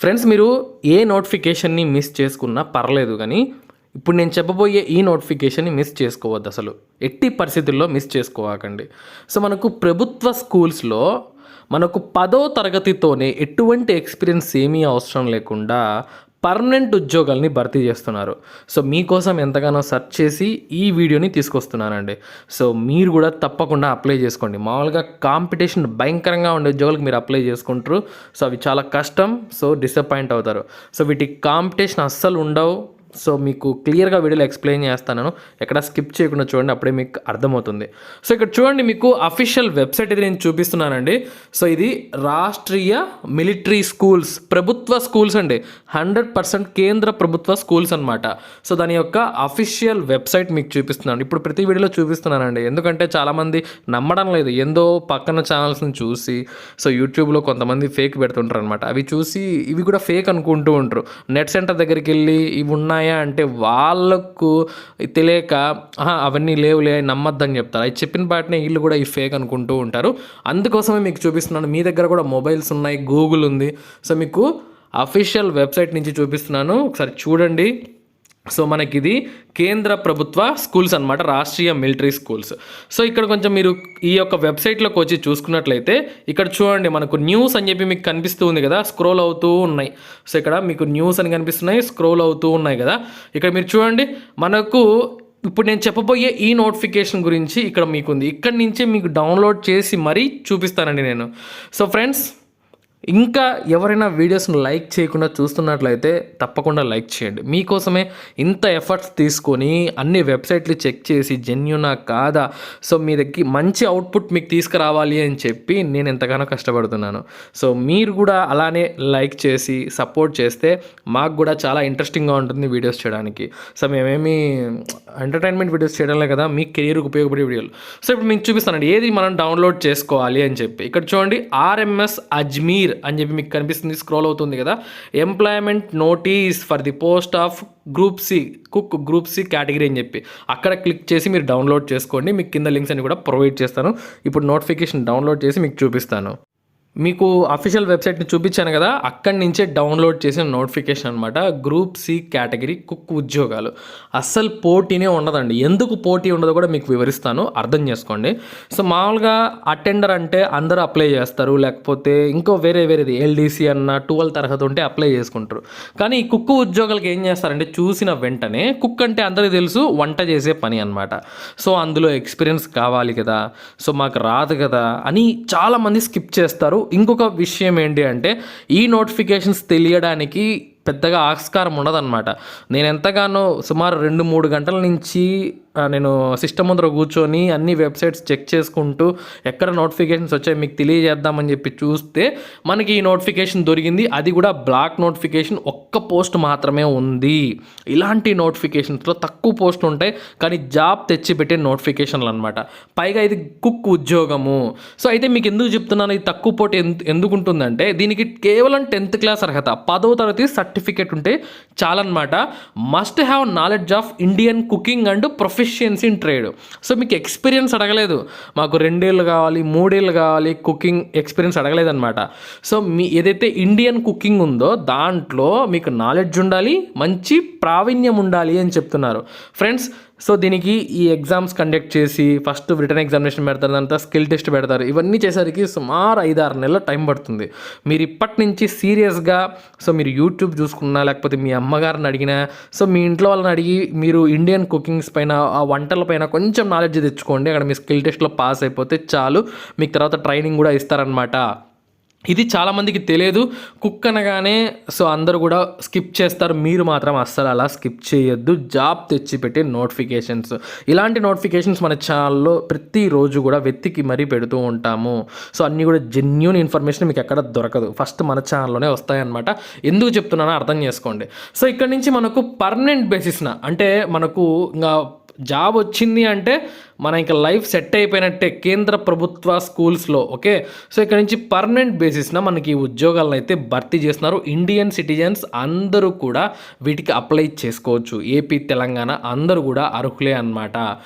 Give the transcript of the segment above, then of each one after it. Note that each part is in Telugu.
ఫ్రెండ్స్, మీరు ఏ నోటిఫికేషన్ని మిస్ చేసుకున్నా పర్లేదు కానీ ఇప్పుడు నేను చెప్పబోయే ఈ నోటిఫికేషన్ని మిస్ చేసుకోవద్దు. అసలు ఎట్టి పరిస్థితుల్లో మిస్ చేసుకోవాకండి. సో మనకు ప్రభుత్వ స్కూల్స్లో మనకు 10వ తరగతితోనే ఎటువంటి ఎక్స్పీరియన్స్ ఏమీ అవసరం లేకుండా పర్మనెంట్ ఉద్యోగాల్ని భర్తీ చేస్తున్నారు. సో మీకోసం ఎంతగానో సెర్చ్ చేసి ఈ వీడియోని తీసుకొస్తున్నానండి. సో మీరు కూడా తప్పకుండా అప్లై చేసుకోండి. మామూలుగా కాంపిటీషన్ భయంకరంగా ఉండే ఉద్యోగాలకు మీరు అప్లై చేసుకుంటారు. సో అవి చాలా కష్టం. సో డిసప్పాయింట్ అవుతారు. సో వీటికి కాంపిటీషన్ అస్సలు ఉండవు. సో మీకు క్లియర్గా వీడియోలో ఎక్స్ప్లెయిన్ చేస్తాను. ఎక్కడ స్కిప్ చేయకుండా చూడండి, అప్పుడే మీకు అర్థమవుతుంది. సో ఇక్కడ చూడండి, మీకు అఫీషియల్ వెబ్సైట్ ఇది నేను చూపిస్తున్నానండి. సో ఇది రాష్ట్రీయ మిలిటరీ స్కూల్స్, ప్రభుత్వ స్కూల్స్ అండి, 100% కేంద్ర ప్రభుత్వ స్కూల్స్ అనమాట. సో దాని యొక్క అఫీషియల్ వెబ్సైట్ మీకు చూపిస్తున్నాను. ఇప్పుడు ప్రతి వీడియోలో చూపిస్తున్నానండి, ఎందుకంటే చాలామంది నమ్మడం లేదు. ఏందో పక్కన ఛానల్స్ని చూసి, సో యూట్యూబ్లో కొంతమంది ఫేక్ పెడుతుంటారు అనమాట. అవి చూసి ఇవి కూడా ఫేక్ అనుకుంటూ ఉంటారు. నెట్ సెంటర్ దగ్గరికి వెళ్ళి ఇవి ఉన్నాయా అంటే వాళ్ళకు తెలియక అవన్నీ లేవులే నమ్మద్దని చెప్తారు. అవి చెప్పిన పాటనే వీళ్ళు కూడా ఈ ఫేక్ అనుకుంటూ ఉంటారు. అందుకోసమే మీకు చూపిస్తున్నాను. మీ దగ్గర కూడా మొబైల్స్ ఉన్నాయి, గూగుల్ ఉంది. సో మీకు అఫీషియల్ వెబ్సైట్ నుంచి చూపిస్తున్నాను, ఒకసారి చూడండి. సో మనకి ఇది కేంద్ర ప్రభుత్వ స్కూల్స్ అనమాట, రాష్ట్రీయ మిలిటరీ స్కూల్స్. సో ఇక్కడ కొంచెం మీరు ఈ యొక్క వెబ్సైట్లోకి వచ్చి చూసుకున్నట్లయితే ఇక్కడ చూడండి, మనకు న్యూస్ అని చెప్పి మీకు కనిపిస్తూ ఉంది కదా, స్క్రోల్ అవుతూ ఉన్నాయి. సో ఇక్కడ మీకు న్యూస్ అని కనిపిస్తున్నాయి, స్క్రోల్ అవుతూ ఉన్నాయి కదా. ఇక్కడ మీరు చూడండి, మనకు ఇప్పుడు నేను చెప్పబోయే ఈ నోటిఫికేషన్ గురించి ఇక్కడ మీకు ఉంది. ఇక్కడ నుంచే మీకు డౌన్లోడ్ చేసి మరీ చూపిస్తానండి నేను. సో ఫ్రెండ్స్, ఇంకా ఎవరైనా వీడియోస్ని లైక్ చేయకుండా చూస్తున్నట్లయితే తప్పకుండా లైక్ చేయండి. మీకోసమే ఇంత ఎఫర్ట్స్ తీసుకొని అన్ని వెబ్సైట్లు చెక్ చేసి జెన్యూనా కాదా, సో మీ దగ్గర మంచి అవుట్పుట్ మీకు తీసుకురావాలి అని చెప్పి నేను ఎంతగానో కష్టపడుతున్నాను. సో మీరు కూడా అలానే లైక్ చేసి సపోర్ట్ చేస్తే మాకు కూడా చాలా ఇంట్రెస్టింగ్గా ఉంటుంది వీడియోస్ చేయడానికి. సో మేమేమి ఎంటర్టైన్మెంట్ వీడియోస్ చేయడంలే కదా, మీ కెరీర్కి ఉపయోగపడే వీడియోలు. సో ఇప్పుడు మీకు చూపిస్తానండి ఏది మనం డౌన్లోడ్ చేసుకోవాలి అని చెప్పి. ఇక్కడ చూడండి, ఆర్ఎంఎస్ అజ్మీర్ అని చెప్పి మీకు కనిపిస్తుంది, స్క్రోల్ అవుతుంది కదా. Employment notice for the post of group C cook, group C category అని చెప్పి అక్కడ క్లిక్ చేసి మీరు డౌన్లోడ్ చేసుకోండి. మీకు కింద లింక్స్ అని కూడా ప్రొవైడ్ చేస్తాను. ఇప్పుడు నోటిఫికేషన్ డౌన్లోడ్ చేసి మీకు చూపిస్తాను. మీకు అఫీషియల్ వెబ్సైట్ని చూపించాను కదా, అక్కడి నుంచే డౌన్లోడ్ చేసిన నోటిఫికేషన్ అనమాట. గ్రూప్ సి కేటగిరీ కుక్ ఉద్యోగాలు. అస్సలు పోటీనే ఉండదండి. ఎందుకు పోటీ ఉండదో కూడా మీకు వివరిస్తాను, అర్థం చేసుకోండి. సో మామూలుగా అటెండర్ అంటే అందరూ అప్లై చేస్తారు, లేకపోతే ఇంకో వేరేది ఎల్డీసీ అన్న 12 తరగతి ఉంటే అప్లై చేసుకుంటారు. కానీ ఈ కుక్ ఉద్యోగాలకు ఏం చేస్తారంటే చూసిన వెంటనే, కుక్ అంటే అందరికీ తెలుసు వంట చేసే పని అనమాట. సో అందులో ఎక్స్పీరియన్స్ కావాలి కదా, సో మాకు రాదు కదా అని చాలామంది స్కిప్ చేస్తారు. ఇంకొక విషయం ఏంటి అంటే ఈ నోటిఫికేషన్స్ తెలియడానికి పెద్దగా ఆస్కారం ఉండదన్నమాట. నేను ఎంతగానో సుమారు 2-3 గంటల నుంచి నేను సిస్టమ్ ముందర కూర్చొని అన్ని వెబ్సైట్స్ చెక్ చేసుకుంటూ ఎక్కడ నోటిఫికేషన్స్ వచ్చాయి మీకు తెలియజేద్దామని చెప్పి చూస్తే మనకి ఈ నోటిఫికేషన్ దొరికింది. అది కూడా బ్లాక్ నోటిఫికేషన్, ఒక్క పోస్ట్ మాత్రమే ఉంది. ఇలాంటి నోటిఫికేషన్స్లో తక్కువ పోస్టులు ఉంటాయి కానీ జాబ్ తెచ్చిపెట్టే నోటిఫికేషన్లు అనమాట. పైగా ఇది కుక్ ఉద్యోగము. సో అయితే మీకు ఎందుకు చెప్తున్నాను ఇది తక్కువ పోటీ ఎందుకు ఉంటుందంటే, దీనికి కేవలం 10th క్లాస్ అర్హత, 10వ తరగతి సర్టిఫికేట్ ఉంటే చాలన్నమాట. Must have knowledge of Indian cooking and proficiency in trade. So మీకు ఎక్స్పీరియన్స్ అడగలేదు, మాకు 2 ఏళ్ళు కావాలి 3 ఏళ్ళు కావాలి కుకింగ్ ఎక్స్పీరియన్స్ అడగలేదు అనమాట. సో మీ ఏదైతే ఇండియన్ కుకింగ్ ఉందో దాంట్లో మీకు నాలెడ్జ్ ఉండాలి, మంచి ప్రావీణ్యం ఉండాలి అని చెప్తున్నారు ఫ్రెండ్స్. సో దీనికి ఈ ఎగ్జామ్స్ కండక్ట్ చేసి ఫస్ట్ రిటర్న్ ఎగ్జామినేషన్ పెడతారు, దాంతో స్కిల్ టెస్ట్ పెడతారు. ఇవన్నీ చేసరికి సుమారు 5-6 నెలల టైం పడుతుంది. మీరు ఇప్పటి నుంచి సీరియస్గా, సో మీరు యూట్యూబ్ చూసుకున్నా లేకపోతే మీ అమ్మగారిని అడిగినా, సో మీ ఇంట్లో వాళ్ళని అడిగి మీరు ఇండియన్ కుకింగ్స్ పైన, ఆ వంటల పైన కొంచెం నాలెడ్జ్ తెచ్చుకోండి. అక్కడ మీ స్కిల్ టెస్ట్లో పాస్ అయిపోతే చాలు, మీకు తర్వాత ట్రైనింగ్ కూడా ఇస్తారనమాట. ఇది చాలామందికి తెలియదు. కుక్ అనగానే సో అందరూ కూడా స్కిప్ చేస్తారు. మీరు మాత్రం అస్సలు అలా స్కిప్ చేయొద్దు. జాబ్ తెచ్చిపెట్టే నోటిఫికేషన్స్, ఇలాంటి నోటిఫికేషన్స్ మన ఛానల్లో ప్రతిరోజు కూడా వెతికి మరీ పెడుతూ ఉంటాము. సో అన్నీ కూడా జెన్యూన్ ఇన్ఫర్మేషన్ మీకు ఎక్కడ దొరకదు, ఫస్ట్ మన ఛానల్లోనే వస్తాయన్నమాట. ఎందుకు చెప్తున్నానో అర్థం చేసుకోండి. సో ఇక్కడ నుంచి మనకు పర్మనెంట్ బేసిస్న, అంటే మనకు ఇంకా జాబ్ వచ్చింది అంటే మన ఇంకా లైఫ్ సెట్ అయిపోయినట్టే కేంద్ర ప్రభుత్వ స్కూల్స్లో. ఓకే, సో ఇక్కడ నుంచి పర్మనెంట్ బేసిస్న మనకి ఈ ఉద్యోగాలను అయితే భర్తీ చేస్తున్నారు. ఇండియన్ సిటిజన్స్ అందరూ కూడా వీటికి అప్లై చేసుకోవచ్చు. ఏపీ, తెలంగాణ అందరూ కూడా అర్హులే అన్నమాట.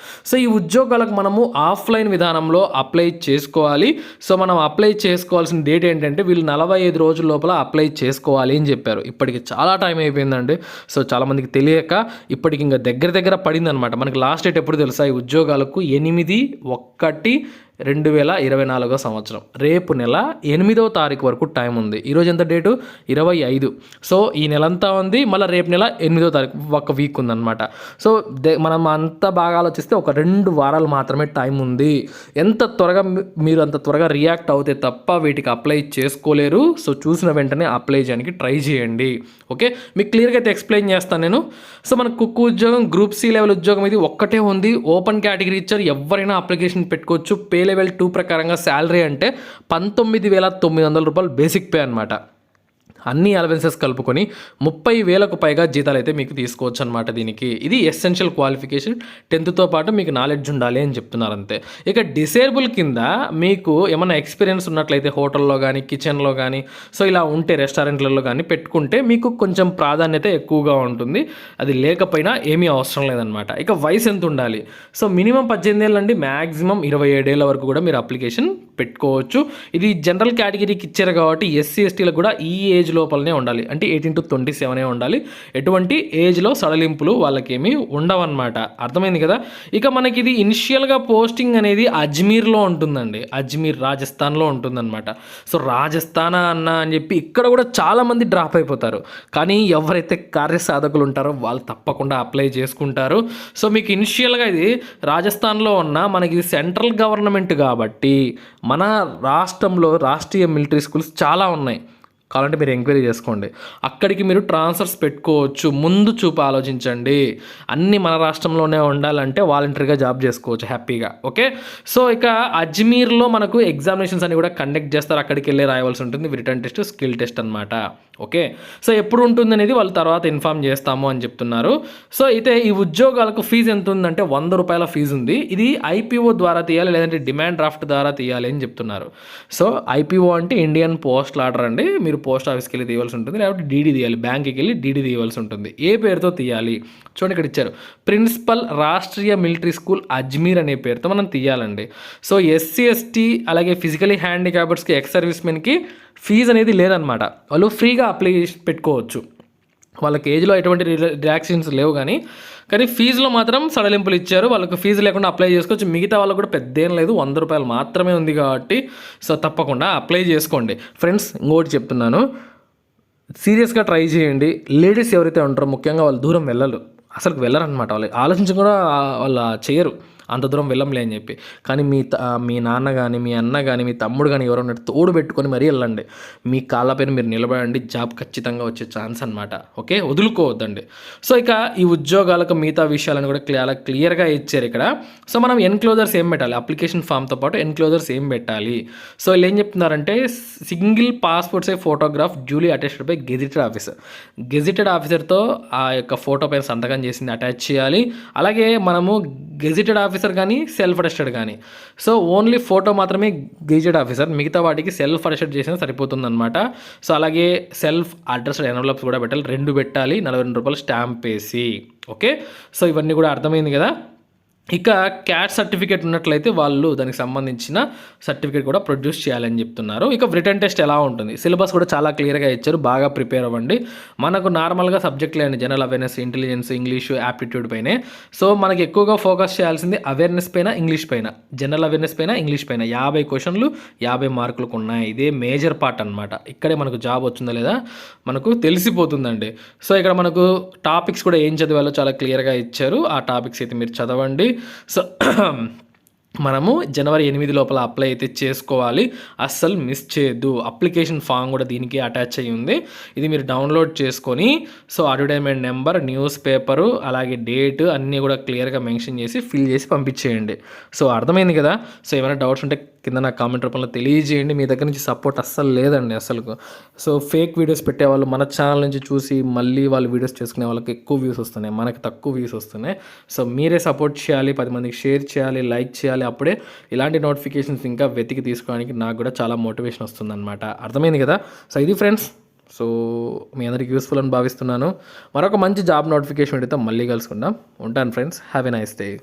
సో ఈ ఉద్యోగాలకు మనము ఆఫ్లైన్ విధానంలో అప్లై చేసుకోవాలి. సో మనం అప్లై చేసుకోవాల్సిన డేట్ ఏంటంటే వీళ్ళు 45 రోజుల లోపల అప్లై చేసుకోవాలి అని చెప్పారు. ఇప్పటికి చాలా టైం అయిపోయిందండి. సో చాలామందికి తెలియక ఇప్పటికి ఇంకా దగ్గర పడిందనమాట. మనకి లాస్ట్ డేట్ ఎప్పుడు తెలుసా ఈ ఉద్యోగాలకు? 8/1/2024 సంవత్సరం. రేపు నెల 8వ తారీఖు వరకు టైం ఉంది. ఈరోజు ఎంత డేటు? 25. సో ఈ నెలంతా ఉంది, మళ్ళీ రేపు నెల 8వ తారీఖు ఒక వీక్ ఉందన్నమాట. సో మనం అంత బాగా ఆలోచిస్తే ఒక 2 వారాలు మాత్రమే టైం ఉంది. ఎంత త్వరగా మీరు అంత త్వరగా రియాక్ట్ అవుతే తప్ప వీటికి అప్లై చేసుకోలేరు. సో చూసిన వెంటనే అప్లై చేయడానికి ట్రై చేయండి. ఓకే, మీకు క్లియర్గా అయితే ఎక్స్ప్లెయిన్ చేస్తాను నేను. సో మన కుక్ ఉద్యోగం గ్రూప్ సి లెవెల్ ఉద్యోగం ఇది ఒక్కటే ఉంది. ఓపెన్ కేటగిరీ ఇచ్చారు, ఎవరైనా అప్లికేషన్ పెట్టుకోవచ్చు. పే లెవెల్ 2 ప్రకారంగా శాలరీ అంటే 19,900 రూపాయలు బేసిక్ పే అనమాట. అన్ని అలవెన్సెస్ కలుపుకొని 30,000కు పైగా జీతాలు అయితే మీకు తీసుకోవచ్చు అనమాట. దీనికి ఇది ఎసెన్షియల్ క్వాలిఫికేషన్. 10తో పాటు మీకు నాలెడ్జ్ ఉండాలి అని చెప్తున్నారు అంతే. ఇక డిసేబుల్ కింద మీకు ఏమైనా ఎక్స్పీరియన్స్ ఉన్నట్లయితే హోటల్లో కానీ, కిచెన్లో కానీ, సో ఇలా ఉంటే రెస్టారెంట్లలో కానీ పెట్టుకుంటే మీకు కొంచెం ప్రాధాన్యత ఎక్కువగా ఉంటుంది. అది లేకపోయినా ఏమీ అవసరం లేదనమాట. ఇక వయసు ఎంత ఉండాలి? సో మినిమం 18 ఏళ్ళు అండి, మ్యాక్సిమం 27 ఏళ్ళ వరకు కూడా మీరు అప్లికేషన్ పెట్టుకోవచ్చు. ఇది జనరల్ కేటగిరీకి ఇచ్చారు కాబట్టి ఎస్సీ ఎస్టీలకు కూడా ఈ ఏజ్ లోపలనే ఉండాలి, అంటే 18 to 27 ఉండాలి. ఎటువంటి ఏజ్లో సడలింపులు వాళ్ళకేమీ ఉండవన్నమాట. అర్థమైంది కదా. ఇక మనకి ఇది ఇనిషియల్గా పోస్టింగ్ అనేది అజ్మీర్లో ఉంటుందండి. అజ్మీర్ రాజస్థాన్లో ఉంటుందన్నమాట. సో రాజస్థాన్ అని చెప్పి ఇక్కడ కూడా చాలామంది డ్రాప్ అయిపోతారు. కానీ ఎవరైతే కార్యసాధకులు ఉంటారో వాళ్ళు తప్పకుండా అప్లై చేసుకుంటారు. సో మీకు ఇనిషియల్గా ఇది రాజస్థాన్లో ఉన్న మనకి ఇది సెంట్రల్ గవర్నమెంట్ కాబట్టి మన రాష్ట్రంలో రాష్ట్రీయ మిలిటరీ స్కూల్స్ చాలా ఉన్నాయి. కావాలంటే మీరు ఎంక్వైరీ చేసుకోండి, అక్కడికి మీరు ట్రాన్స్ఫర్స్ పెట్టుకోవచ్చు. ముందు చూపు ఆలోచించండి. అన్నీ మన రాష్ట్రంలోనే ఉండాలంటే వాలంటరీగా జాబ్ చేసుకోవచ్చు హ్యాపీగా. ఓకే, సో ఇక అజ్మీర్లో మనకు ఎగ్జామినేషన్స్ అని కూడా కండక్ట్ చేస్తారు. అక్కడికి వెళ్ళి రాయవలసి ఉంటుంది. రిటర్న్ టెస్ట్, స్కిల్ టెస్ట్ అనమాట. ఓకే, సో ఎప్పుడు ఉంటుంది అనేది వాళ్ళు తర్వాత ఇన్ఫామ్ చేస్తాము అని చెప్తున్నారు. సో అయితే ఈ ఉద్యోగాలకు ఫీజు ఎంత ఉందంటే 100 రూపాయల ఫీజు ఉంది. ఇది ఐపీఓ ద్వారా తీయాలి, లేదంటే డిమాండ్ డ్రాఫ్ట్ ద్వారా తీయాలి అని చెప్తున్నారు. సో ఐపీఓ అంటే ఇండియన్ పోస్టల్ ఆర్డర్ అండి. మీరు పోస్ట్ ఆఫీస్కి వెళ్ళి తీయవలసి ఉంటుంది, లేకపోతే డీడీ తీయాలి, బ్యాంక్కి వెళ్ళి డీడీ తీయవలసి ఉంటుంది. ఏ పేరుతో తీయాలి చూడండి, ఇక్కడ ఇచ్చారు. Principal Rashtriya military school Ajmer అనే పేరుతో మనం తీయాలండి. సో ఎస్సీ ఎస్టీ అలాగే ఫిజికలీ హ్యాండిక్యాప్డ్స్కి, ఎక్స్ సర్వీస్ మెన్కి ఫీజు అనేది లేదనమాట. వాళ్ళు ఫ్రీగా అప్లై చేసి పెట్టుకోవచ్చు. వాళ్ళకి ఏజ్లో ఎటువంటి రిలాక్సేషన్స్ లేవు, కానీ ఫీజులో మాత్రం సడలింపులు ఇచ్చారు. వాళ్ళకి ఫీజు లేకుండా అప్లై చేసుకోవచ్చు. మిగతా వాళ్ళకు కూడా పెద్ద ఏం లేదు, 100 రూపాయలు మాత్రమే ఉంది కాబట్టి సో తప్పకుండా అప్లై చేసుకోండి. ఫ్రెండ్స్ ఇంకోటి చెప్తున్నాను, సీరియస్గా ట్రై చేయండి. లేడీస్ ఎవరైతే ఉంటారో ముఖ్యంగా వాళ్ళు దూరం అసలు వెళ్ళరనమాట. వాళ్ళు ఆలోచించి కూడా వాళ్ళు చేయరు, అంత దూరం వెళ్ళంలే అని చెప్పి. కానీ మీ నాన్న కానీ, మీ అన్న కానీ, మీ తమ్ముడు కానీ ఎవరన్నా తోడు పెట్టుకొని మరీ వెళ్ళండి. మీ కాళ్ళపైన మీరు నిలబడండి, జాబ్ ఖచ్చితంగా వచ్చే ఛాన్స్ అనమాట. ఓకే, వదులుకోవద్దండి. సో ఇక ఈ ఉద్యోగాలకు మిగతా విషయాలను కూడా క్లియర్గా ఇచ్చారు ఇక్కడ. సో మనం ఎన్క్లోజర్స్ ఏం పెట్టాలి, అప్లికేషన్ ఫామ్తో పాటు ఎన్క్లోజర్స్ ఏం పెట్టాలి? సో వీళ్ళు ఏం చెప్తున్నారంటే single passport size photograph duly attested by gazetted officer. Gazetted ఆఫీసర్తో ఆ యొక్క ఫోటో పైన సంతకం చేసింది అటాచ్ చేయాలి. అలాగే మనము గెజిటెడ్ ఆఫీసర్ కానీ, సెల్ఫ్ అటెస్టెడ్ కానీ. సో ఓన్లీ ఫోటో మాత్రమే గెజిటెడ్ ఆఫీసర్, మిగతా వాటికి సెల్ఫ్ అటెస్టెడ్ చేసినా సరిపోతుంది అనమాట. సో అలాగే సెల్ఫ్ అడ్రస్డ్ ఎన్వలప్స్ కూడా పెట్టాలి, 2 పెట్టాలి, 42 రూపాయలు స్టాంప్ వేసి. ఓకే, సో ఇవన్నీ కూడా అర్థమైంది కదా. ఇక క్యాట్ సర్టిఫికేట్ ఉన్నట్లయితే వాళ్ళు దానికి సంబంధించిన సర్టిఫికేట్ కూడా ప్రొడ్యూస్ చేయాలని చెప్తున్నారు. ఇక రిటర్న్ టెస్ట్ ఎలా ఉంటుంది, సిలబస్ కూడా చాలా క్లియర్గా ఇచ్చారు, బాగా ప్రిపేర్ అవ్వండి. మనకు నార్మల్గా సబ్జెక్టులు అండి, general awareness, intelligence, English, aptitude పైనే. సో మనకి ఎక్కువగా ఫోకస్ చేయాల్సింది అవేర్నెస్ పైన, ఇంగ్లీష్ పైన. జనరల్ అవేర్నెస్ పైన, ఇంగ్లీష్ పైన 50 క్వశ్చన్లు 50 మార్కులకు ఉన్నాయి. ఇదే మేజర్ పార్ట్ అనమాట. ఇక్కడే మనకు జాబ్ వచ్చిందా లేదా మనకు తెలిసిపోతుందండి. సో ఇక్కడ మనకు టాపిక్స్ కూడా ఏం చదివాలో చాలా క్లియర్గా ఇచ్చారు. ఆ టాపిక్స్ అయితే మీరు చదవండి. సో మనము జనవరి 8 లోపల అప్లై అయితే చేసుకోవాలి, అస్సలు మిస్ చేయొద్దు. అప్లికేషన్ ఫామ్ కూడా దీనికి అటాచ్ అయ్యి ఉంది, ఇది మీరు డౌన్లోడ్ చేసుకొని so advertisement number, news paper, అలాగే డేట్ అన్నీ కూడా క్లియర్గా మెన్షన్ చేసి ఫిల్ చేసి పంపించేయండి. సో అర్థమైంది కదా. సో ఏమైనా డౌట్స్ ఉంటే కింద నాకు కామెంట్ రూపంలో తెలియజేయండి. మీ దగ్గర నుంచి సపోర్ట్ అస్సలు లేదండి అసలు. సో ఫేక్ వీడియోస్ పెట్టేవాళ్ళు మన ఛానల్ నుంచి చూసి మళ్ళీ వాళ్ళు వీడియోస్ చేసుకునే వాళ్ళకి ఎక్కువ వ్యూస్ వస్తున్నాయి, మనకి తక్కువ వ్యూస్ వస్తున్నాయి. సో మీరే సపోర్ట్ చేయాలి, 10 మందికి షేర్ చేయాలి, లైక్ చేయాలి. అప్పుడే ఇలాంటి నోటిఫికేషన్స్ ఇంకా వెతికి తీసుకోవడానికి నాకు కూడా చాలా మోటివేషన్ వస్తుందన్నమాట. అర్థమైంది కదా? సో ఇది ఫ్రెండ్స్. సో మీ అందరికి యూస్ఫుల్ అని భావిస్తున్నాను. మరొక మంచి జాబ్ నోటిఫికేషన్ పెడితే మళ్ళీ కలుసుకుందాం. ఉంటాను friends. Have a nice day.